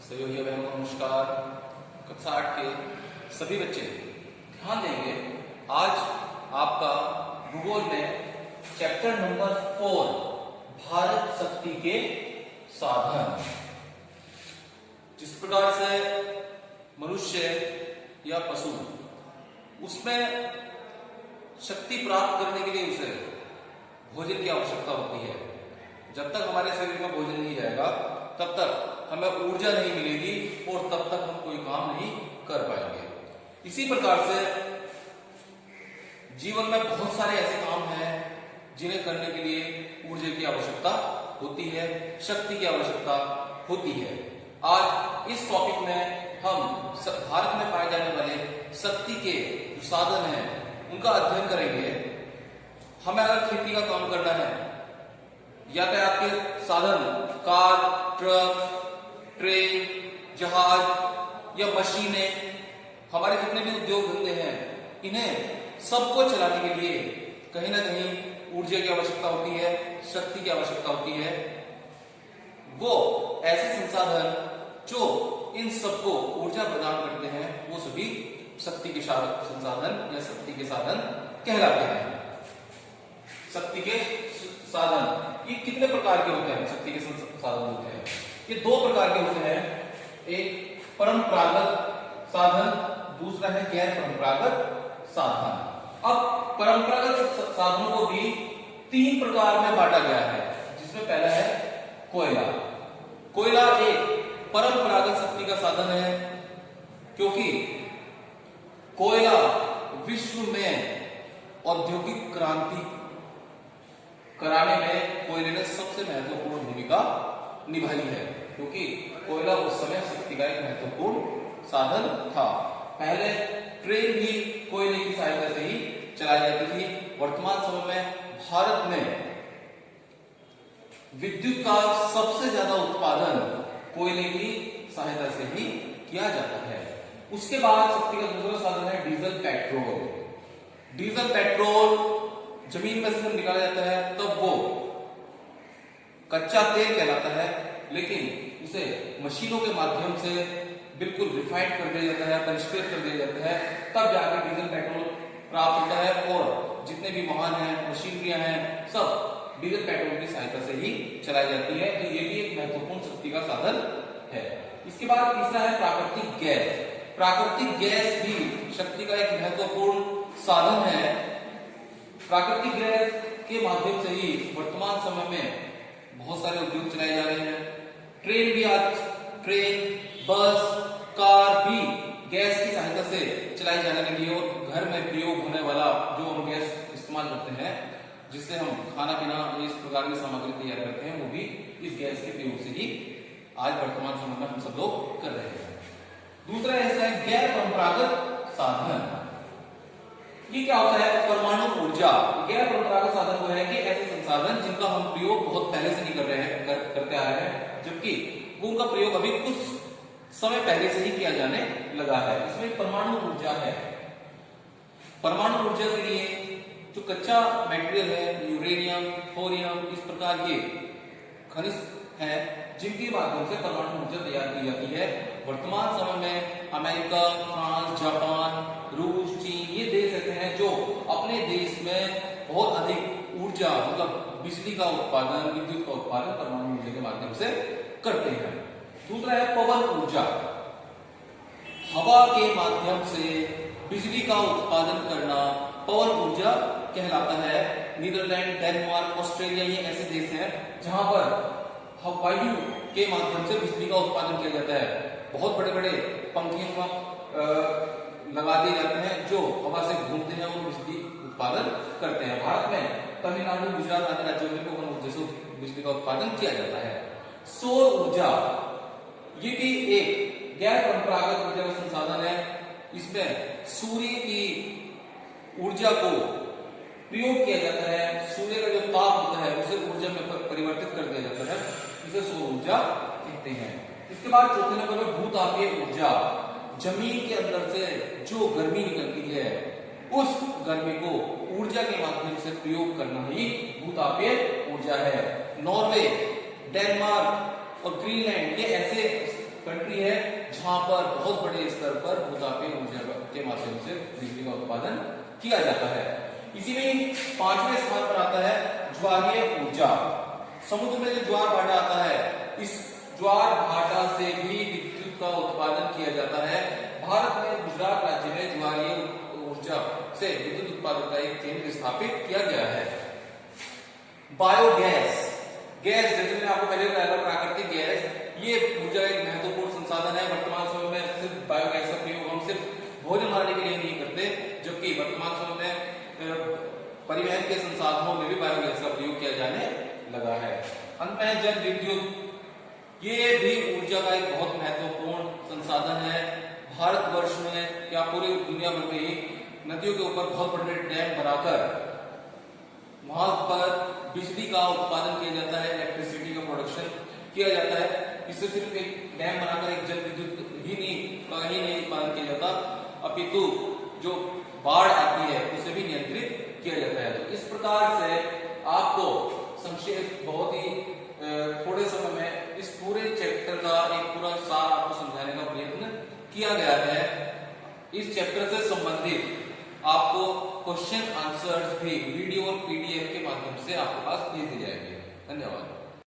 सहयोगी बहनों नमस्कार। कक्षा 8 के सभी बच्चे ध्यान देंगे। आज आपका भूगोल में चैप्टर नंबर 4 भारत शक्ति के साधन, जिस प्रकार से मनुष्य या पशु उसमें शक्ति प्राप्त करने के लिए उसे भोजन की आवश्यकता होती है। जब तक हमारे शरीर में भोजन नहीं जाएगा तब तक हमें ऊर्जा नहीं मिलेगी और तब तक हम कोई काम नहीं कर पाएंगे। इसी प्रकार से जीवन में बहुत सारे ऐसे काम हैं जिन्हें करने के लिए ऊर्जा की आवश्यकता होती है, शक्ति की आवश्यकता होती है। आज इस टॉपिक में हम भारत में पाए जाने वाले शक्ति के जो साधन हैं उनका अध्ययन करेंगे। हमें अगर खेती का काम करना है, यातायात के साधन कार, ट्रक, ट्रेन, जहाज या मशीनें, हमारे जितने भी उद्योग धंधे हैं, इन्हें सबको चलाने के लिए कहीं ना कहीं ऊर्जा की आवश्यकता होती है, शक्ति की आवश्यकता होती है। वो ऐसे संसाधन जो इन सबको ऊर्जा प्रदान करते हैं वो सभी शक्ति के संसाधन या शक्ति के साधन कहलाते हैं। शक्ति के साधन ये कितने प्रकार के होते हैं? शक्ति के साधन होते हैं ये दो प्रकार के होते हैं। एक परंपरागत साधन, दूसरा है गैर परंपरागत साधन। अब परंपरागत साधनों को भी 3 प्रकार में बांटा गया है, जिसमें पहला है कोयला। कोयला एक परंपरागत शक्ति का साधन है क्योंकि कोयला विश्व में औद्योगिक क्रांति कराने में कोयले ने सबसे महत्वपूर्ण भूमिका निभाई है, क्योंकि कोयला उस समय शक्ति का एक महत्वपूर्ण साधन था। पहले ट्रेन भी कोयले की सहायता से ही चलाई जाती थी। वर्तमान समय में भारत में विद्युत का सबसे ज्यादा उत्पादन कोयले की सहायता से ही किया जाता है। उसके बाद शक्ति का दूसरा साधन है डीजल पेट्रोल। डीजल पेट्रोल जमीन में से जब निकाला जाता है तब वो कच्चा तेल कहलाता है, लेकिन उसे मशीनों के माध्यम से बिल्कुल रिफाइंड कर दिया जाता है, परिष्कृत कर दिया जाता है, तब जाकर डीजल पेट्रोल प्राप्त होता है। और जितने भी वाहन हैं, मशीनरियां हैं, सब डीजल पेट्रोल की सहायता से ही चलाई जाती है। तो ये भी एक महत्वपूर्ण शक्ति का साधन है। इसके बाद तीसरा है प्राकृतिक गैस। प्राकृतिक गैस भी शक्ति का एक महत्वपूर्ण साधन है। प्राकृतिक गैस के माध्यम से ही वर्तमान समय में बहुत सारे उद्योग चलाए जा रहे हैं। ट्रेन भी आज बस, कार भी गैस की सहायता से चलाई जाने लगी है। और घर में प्रयोग होने वाला जो हम गैस इस्तेमाल करते हैं, जिससे हम खाना पीना इस प्रकार की सामग्री तैयार करते हैं, वो भी इस गैस के प्रयोग से ही आज वर्तमान समय में हम सब लोग कर रहे हैं। दूसरा ऐसा है गैर परंपरागत साधन। ये क्या होता है? परमाणु ऊर्जा। गैर परंपरागत साधन वो है कि ऐसे संसाधन जिनका हम प्रयोग बहुत पहले से नहीं कर रहे हैं, करते आ रहे हैं, जबकि वो उनका प्रयोग अभी कुछ समय पहले से ही किया जाने लगा है। इसमें परमाणु ऊर्जा है। परमाणु ऊर्जा के लिए जो कच्चा मटेरियल है, यूरेनियम, थोरियम, इस प्रकार के खनिज हैं जिनके माध्यम से परमाणु ऊर्जा तैयार की जाती है। वर्तमान समय में अमेरिका, फ्रांस, जापान, रूस, चीन ये देश ऐसे हैं जो अपने देश में बहुत अधिक ऊर्जा मतलब बिजली का उत्पादन, विद्युत का उत्पादन परमाणु ऊर्जा के माध्यम से करते हैं। दूसरा है पवन ऊर्जा। हवा के माध्यम से बिजली का उत्पादन करना पवन ऊर्जा कहलाता है। नीदरलैंड, डेनमार्क, ऑस्ट्रेलिया ये ऐसे देश हैं जहां पर वायु के माध्यम से बिजली का उत्पादन किया जाता है। बहुत बड़े बड़े पंखे लगा दिए जाते हैं जो हवा से घूमते हैं और बिजली उत्पादन करते हैं। भारत में तमिलनाडु, गुजरात आदि राज्यों में पवन ऊर्जा से बिजली का उत्पादन किया जाता है। सौर ऊर्जा ये भी एक गैर परंपरागत ऊर्जा का संसाधन है। इसमें सूर्य की ऊर्जा को प्रयोग किया जाता है। सूर्य का जो ताप होता है उसे ऊर्जा में परिवर्तित कर दिया जाता है, इसे सौर ऊर्जा कहते हैं। इसके बाद चौथे नंबर पर भूतापीय ऊर्जा। जमीन के अंदर से जो गर्मी निकलती है उस गर्मी को ऊर्जा के माध्यम से प्रयोग करना ही भूतापीय ऊर्जा है। नॉर्वे, डेनमार्क और ग्रीनलैंड ये ऐसे कंट्री है जहां पर बहुत बड़े स्तर पर भूतापीय ऊर्जा के माध्यम से बिजली का उत्पादन किया जाता है। इसी में 5वें स्थान पर आता है ज्वारीय ऊर्जा। समुद्र में जो ज्वार भाटा आता है, इस ज्वार भाटा से भी विद्युत का उत्पादन किया जाता है। भारत में गुजरात राज्य में ज्वारीय ऊर्जा से विद्युत उत्पादन का एक केंद्र स्थापित किया गया है। बायोगैस, गैस जैसे मैंने आपको पहले बताया था, प्राकृतिक गैस, ये ऊर्जा एक महत्वपूर्ण संसाधन है। वर्तमान समय में सिर्फ बायोगैस का प्रयोग हम सिर्फ भोजन बनाने के लिए नहीं करते, जबकि वर्तमान समय में परिवहन के संसाधनों में भी बायोगैस का प्रयोग किया जाने लगा है। अंत में जल विद्युत, ये भी ऊर्जा का एक बहुत महत्वपूर्ण संसाधन है। भारतवर्ष में क्या पूरी दुनिया भर में ही नदियों के ऊपर बहुत बड़े डैम बनाकर वहां पर बिजली का उत्पादन किया जाता है, इलेक्ट्रिसिटी का प्रोडक्शन किया जाता है। इससे सिर्फ एक डैम बनाकर एक जल विद्युत ही नहीं उत्पादन किया जाता, अपितु जो बाढ़ आती है उसे भी नियंत्रित किया जाता है। तो इस प्रकार से आपको संक्षेप बहुत ही थोड़े समय में इस पूरे चैप्टर का एक पूरा सार आपको समझाने का प्रयत्न किया गया है। इस चैप्टर से संबंधित आपको क्वेश्चन आंसर्स भी वीडियो और पीडीएफ के माध्यम से आपके पास भेज दिए जाएंगे। धन्यवाद।